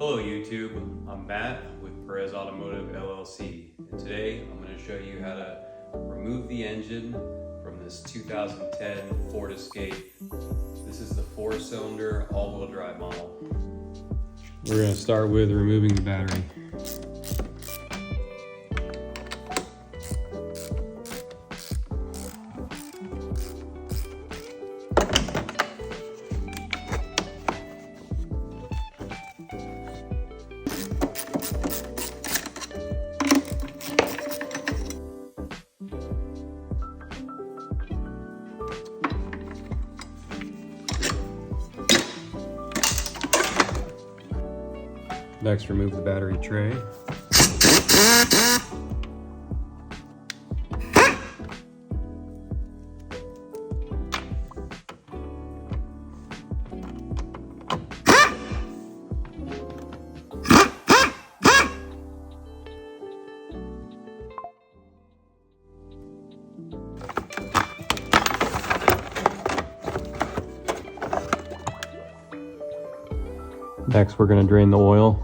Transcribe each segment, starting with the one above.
Hello YouTube, I'm Matt with Perez Automotive LLC, and today I'm going to show you how to remove the engine from this 2010 Ford Escape. This is the 4-cylinder all-wheel drive model. We're going to start with removing the battery. Next, remove the battery tray. Next, we're going to drain the oil.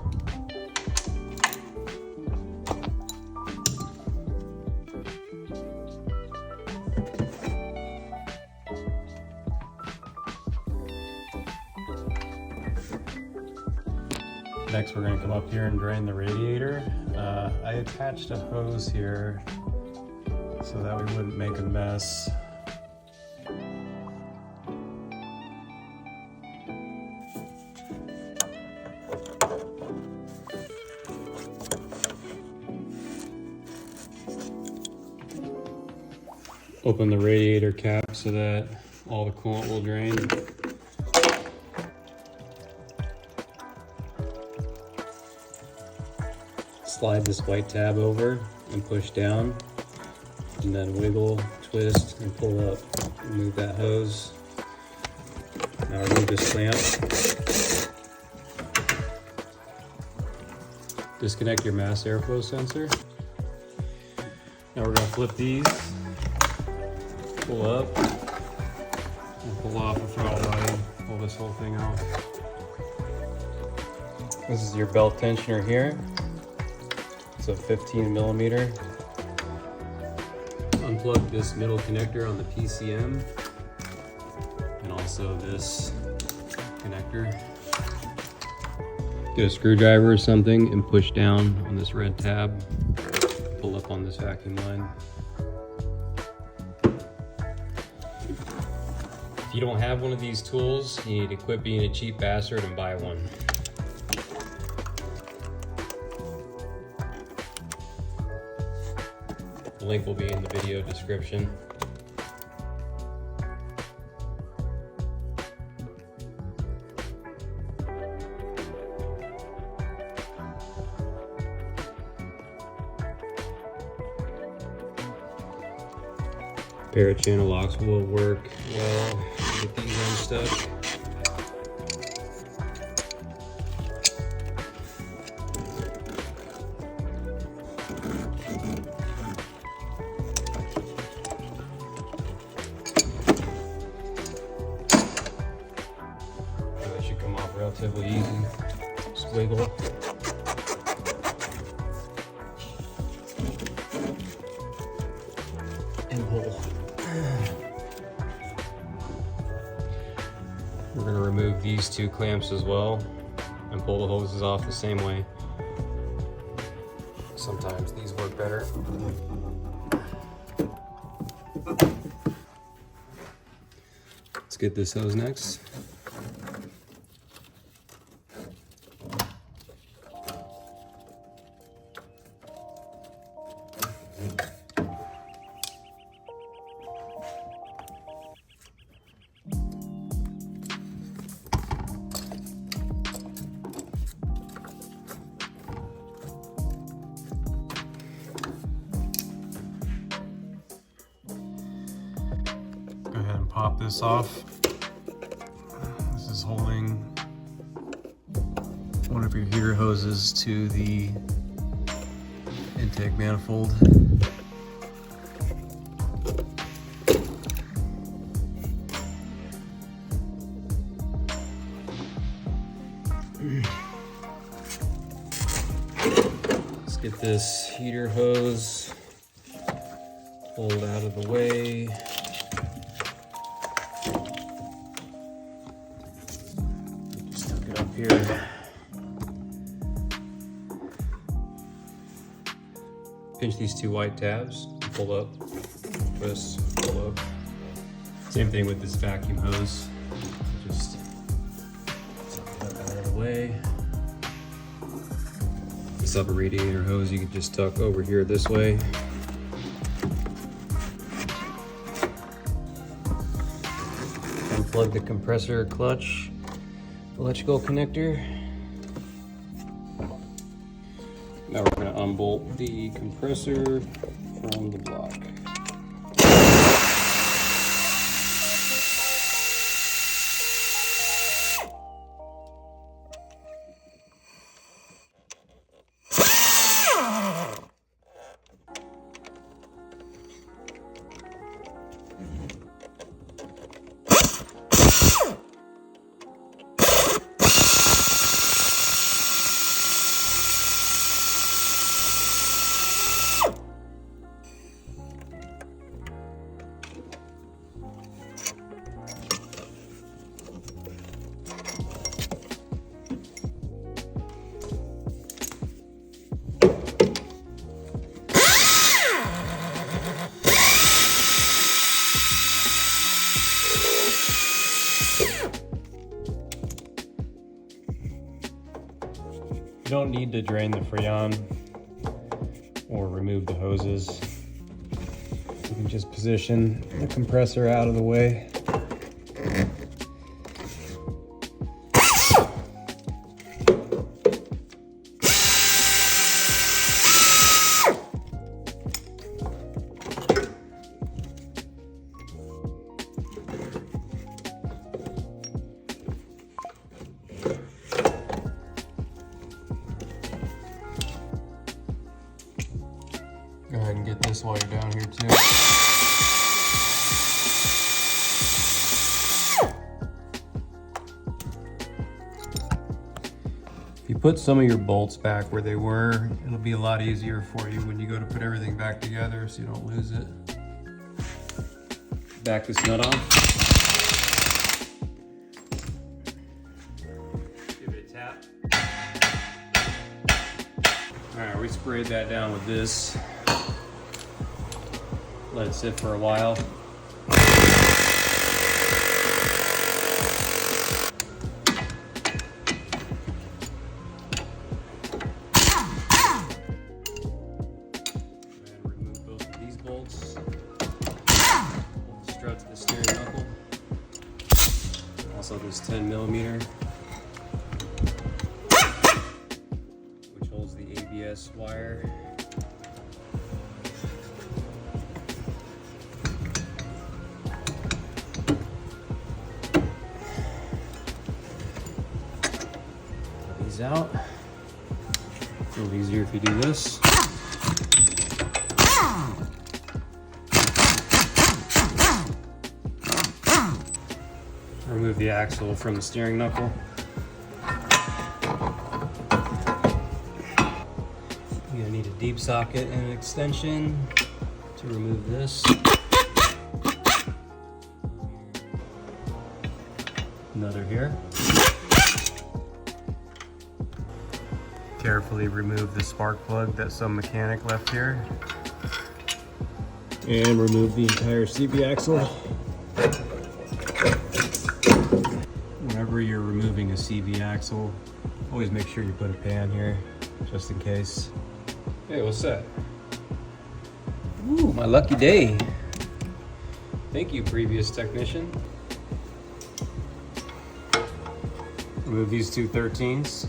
Next, we're going to come up here and drain the radiator. I attached a hose here so that we wouldn't make a mess. Open the radiator cap so that all the coolant will drain. Slide this white tab over and push down, and then wiggle, twist, and pull up. Remove that hose. Now remove this clamp. Disconnect your mass airflow sensor. Now we're going to flip these, pull up, and pull off the throttle body. Pull this whole thing off. This is your belt tensioner here. It's a 15 millimeter. Unplug this middle connector on the PCM and also this connector. Get a screwdriver or something and push down on this red tab. Pull up on this vacuum line. If you don't have one of these tools, you need to quit being a cheap bastard and buy one. The link will be in the video description. Pair of channel locks will work well. Get these unstuck. That should come off relatively easy. Just wiggle. And pull. We're going to remove these two clamps as well and pull the hoses off the same way. Sometimes these work better. Let's get this hose next. Go ahead and pop this off. This is holding one of your heater hoses to the intake manifold. Get this heater hose pulled out of the way. Just tuck it up here. Pinch these two white tabs, pull up, twist, pull up. Same thing with this vacuum hose. Just tuck it out of the way. This upper radiator hose you can just tuck over here this way. Unplug the compressor clutch electrical connector. Now we're going to unbolt the compressor from the block. You don't need to drain the Freon or remove the hoses. You can just position the compressor out of the way. Go ahead and get this while you're down here too. If you put some of your bolts back where they were, it'll be a lot easier for you when you go to put everything back together so you don't lose it. Back this nut off. Give it a tap. All right, we sprayed that down with this. Let it sit for a while. And remove both of these bolts. Pull the strut to the steering knuckle. Also this 10mm, which holds the ABS wire. Out. A little easier if you do this. Remove the axle from the steering knuckle. You're gonna need a deep socket and an extension to remove this. Another here. Carefully remove the spark plug that some mechanic left here. And remove the entire CV axle. Whenever you're removing a CV axle, always make sure you put a pan here, just in case. Hey, what's that? Ooh, my lucky day. Thank you, previous technician. Remove these two 13s.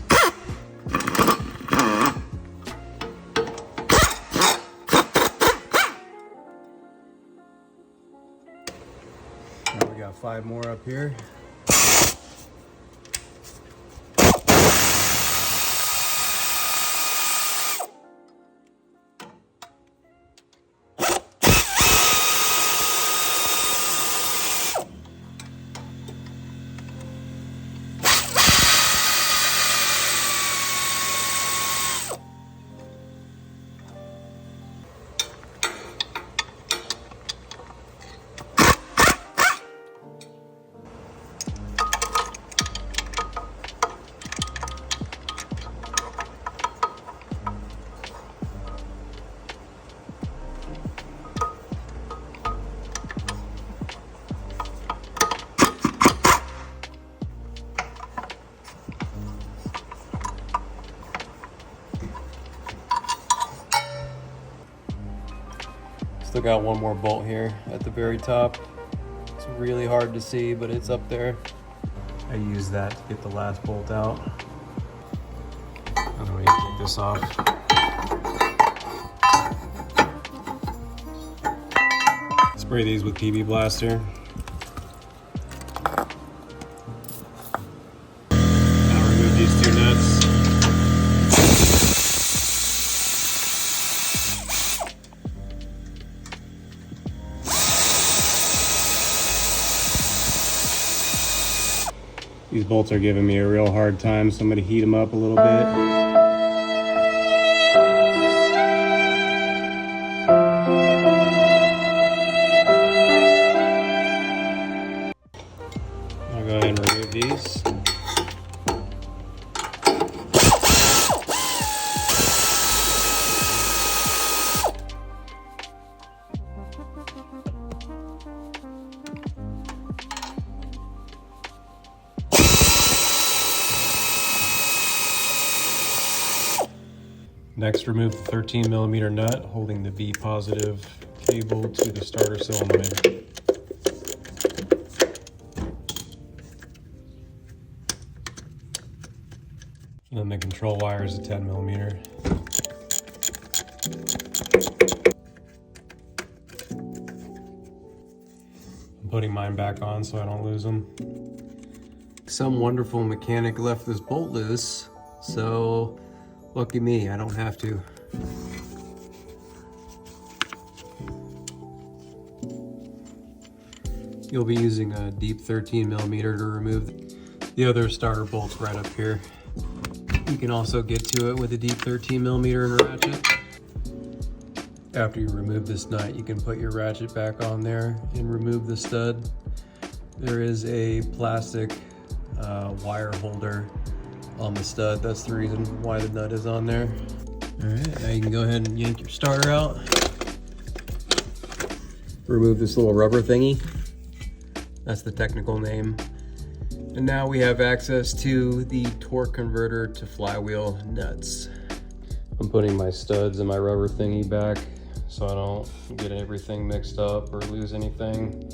We got 5 more up here. got one more bolt here at the very top. It's really hard to see, but it's up there. I use that to get the last bolt out. I'm going to take this off. Spray these with PB Blaster. Now remove these two nuts. These bolts are giving me a real hard time, so I'm going to heat them up a little bit. I'll go ahead and remove these. Next, remove the 13mm nut holding the V positive cable to the starter solenoid. And then the control wire is a 10mm. I'm putting mine back on so I don't lose them. Some wonderful mechanic left this bolt loose, so lucky me, I don't have to. You'll be using a deep 13mm to remove the other starter bolts right up here. You can also get to it with a deep 13mm and a ratchet. After you remove this nut, you can put your ratchet back on there and remove the stud. There is a plastic wire holder on the stud. That's the reason why the nut is on there. All right, now you can go ahead and yank your starter out. Remove this little rubber thingy. That's the technical name. And now we have access to the torque converter to flywheel nuts. I'm putting my studs and my rubber thingy back so I don't get everything mixed up or lose anything.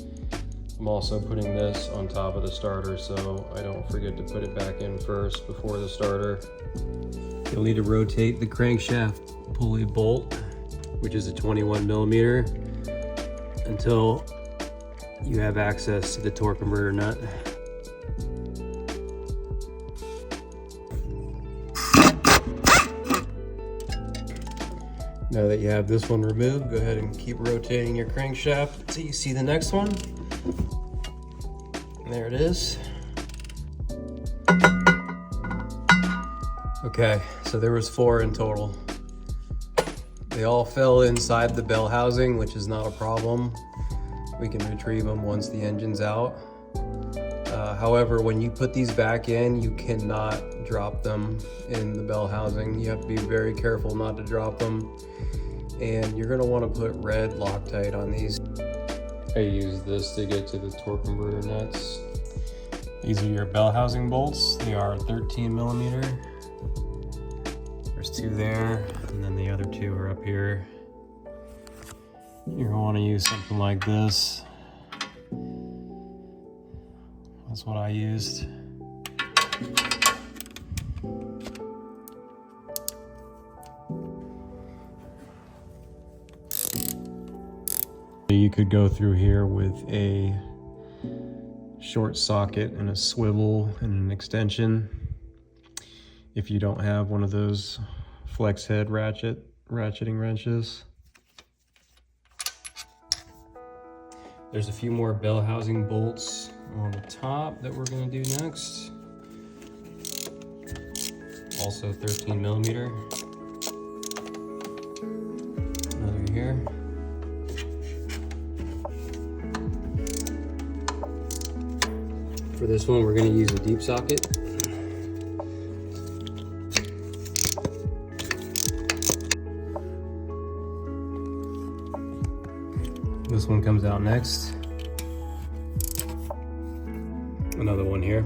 I'm also putting this on top of the starter so I don't forget to put it back in first before the starter. You'll need to rotate the crankshaft pulley bolt, which is a 21mm, until you have access to the torque converter nut. Now that you have this one removed, go ahead and keep rotating your crankshaft until you see the next one. There it is. Okay, so there was 4 in total. They all fell inside the bell housing, which is not a problem. We can retrieve them once the engine's out. However, when you put these back in, you cannot drop them in the bell housing. You have to be very careful not to drop them. And you're gonna wanna put red Loctite on these. I use this to get to the torque converter nuts. These are your bell housing bolts. They are 13mm. There's 2 there, and then the other 2 are up here. You're gonna wanna use something like this. That's what I used. You could go through here with a short socket and a swivel and an extension if you don't have one of those flex head ratcheting wrenches. There's a few more bell housing bolts on the top that we're going to do next. Also 13mm. Another here. For this one, we're going to use a deep socket. This one comes out next. Another one here.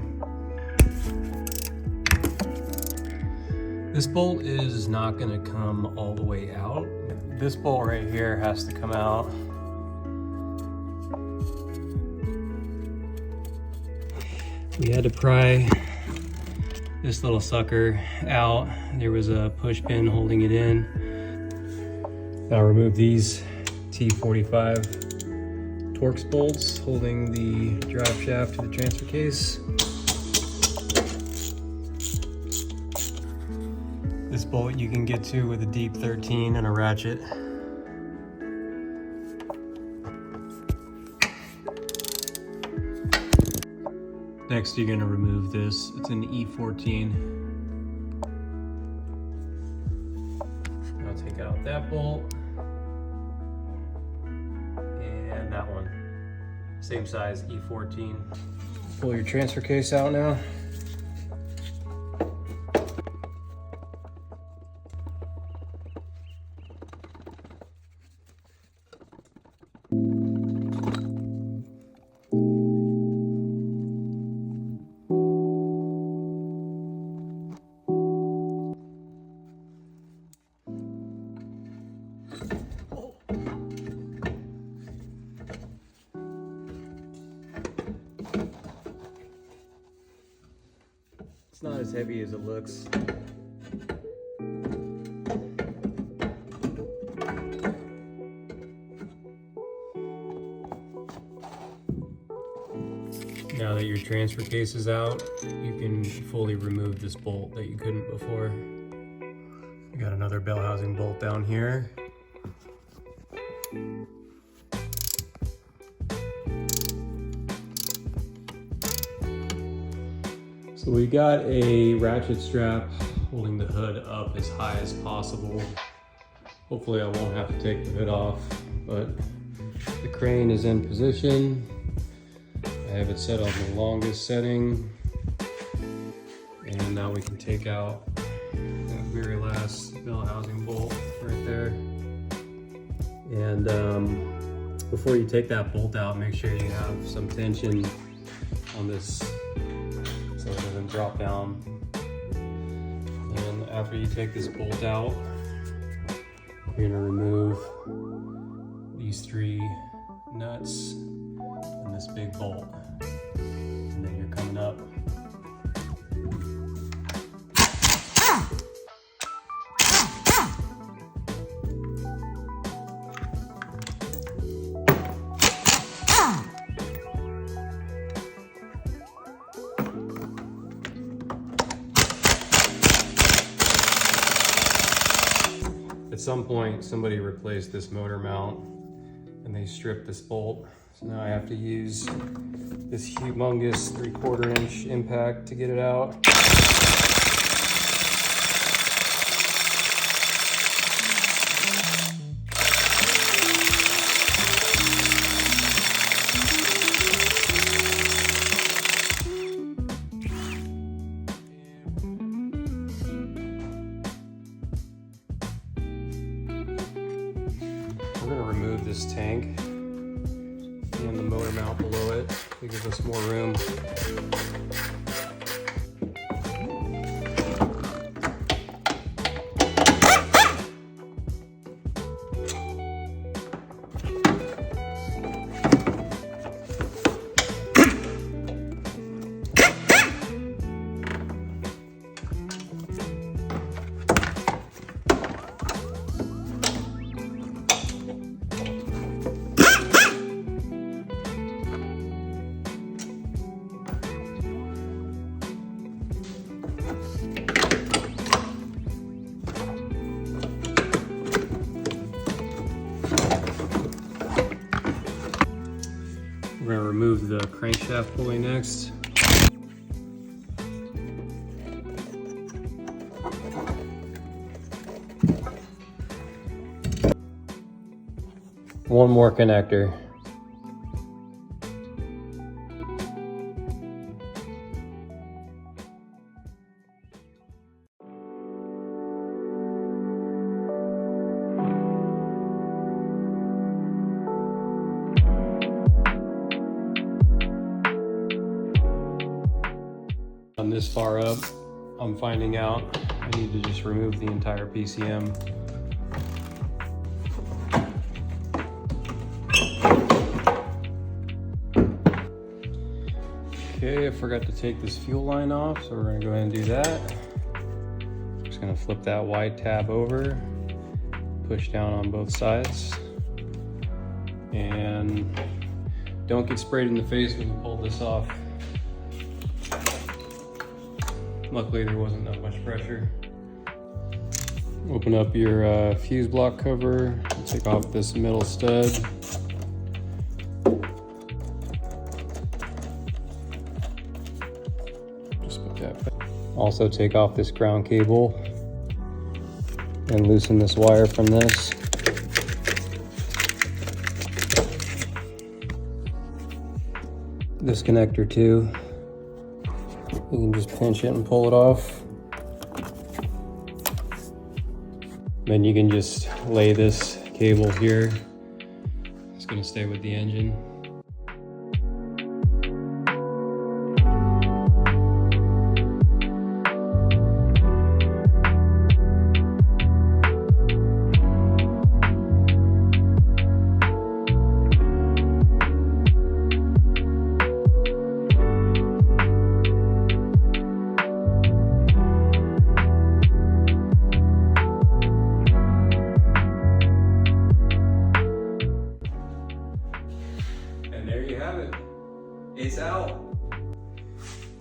This bolt is not going to come all the way out. This bolt right here has to come out We had to pry this little sucker out. There was a push pin holding it in. Now remove these T45 Torx bolts holding the drive shaft to the transfer case. This bolt you can get to with a deep 13 and a ratchet. Next, you're gonna remove this. It's an E14. I'll take out that bolt and that one. Same size, E14. Pull your transfer case out now. It's not as heavy as it looks. Now that your transfer case is out, you can fully remove this bolt that you couldn't before. I got another bell housing bolt down here. So we got a ratchet strap holding the hood up as high as possible. Hopefully I won't have to take the hood off, but the crane is in position. I have it set on the longest setting. And now we can take out that very last bell housing bolt right there. And before you take that bolt out, make sure you have some tension on this so it doesn't drop down. And after you take this bolt out, you're gonna remove these 3 nuts and this big bolt. And then you're coming up. At some point, somebody replaced this motor mount and they stripped this bolt. So now I have to use this humongous 3/4 inch impact to get it out. We're gonna remove this tank and the motor mount below it to give us more room. We're gonna remove the crankshaft pulley next. One more connector. I'm this far up, I'm finding out I need to just remove the entire PCM. Okay, I forgot to take this fuel line off, so we're gonna go ahead and do that. Just gonna flip that wide tab over, push down on both sides, and don't get sprayed in the face when you pull this off. Luckily there wasn't that much pressure. Open up your fuse block cover, take off this middle stud. Just put that back. Also take off this ground cable and loosen this wire from this. This connector too. You can just pinch it and pull it off. Then you can just lay this cable here. It's gonna stay with the engine. It's out.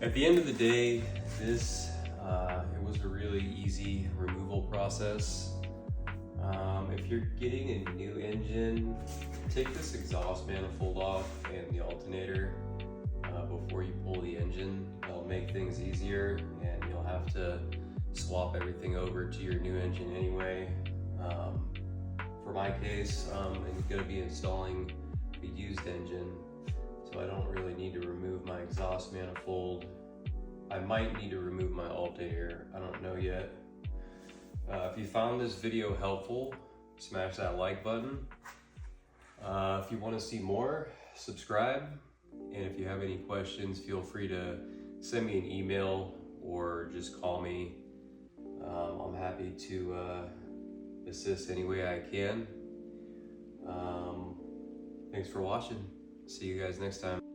At the end of the day, this it was a really easy removal process. If you're getting a new engine, take this exhaust manifold off and the alternator before you pull the engine. It'll make things easier, and you'll have to swap everything over to your new engine anyway. For my case, I'm going to be installing a used engine, so I don't really need to remove my exhaust manifold. I might need to remove my alternator, I don't know yet. If you found this video helpful, smash that like button. If you want to see more, subscribe. And if you have any questions, feel free to send me an email or just call me. I'm happy to assist any way I can. Thanks for watching. See you guys next time.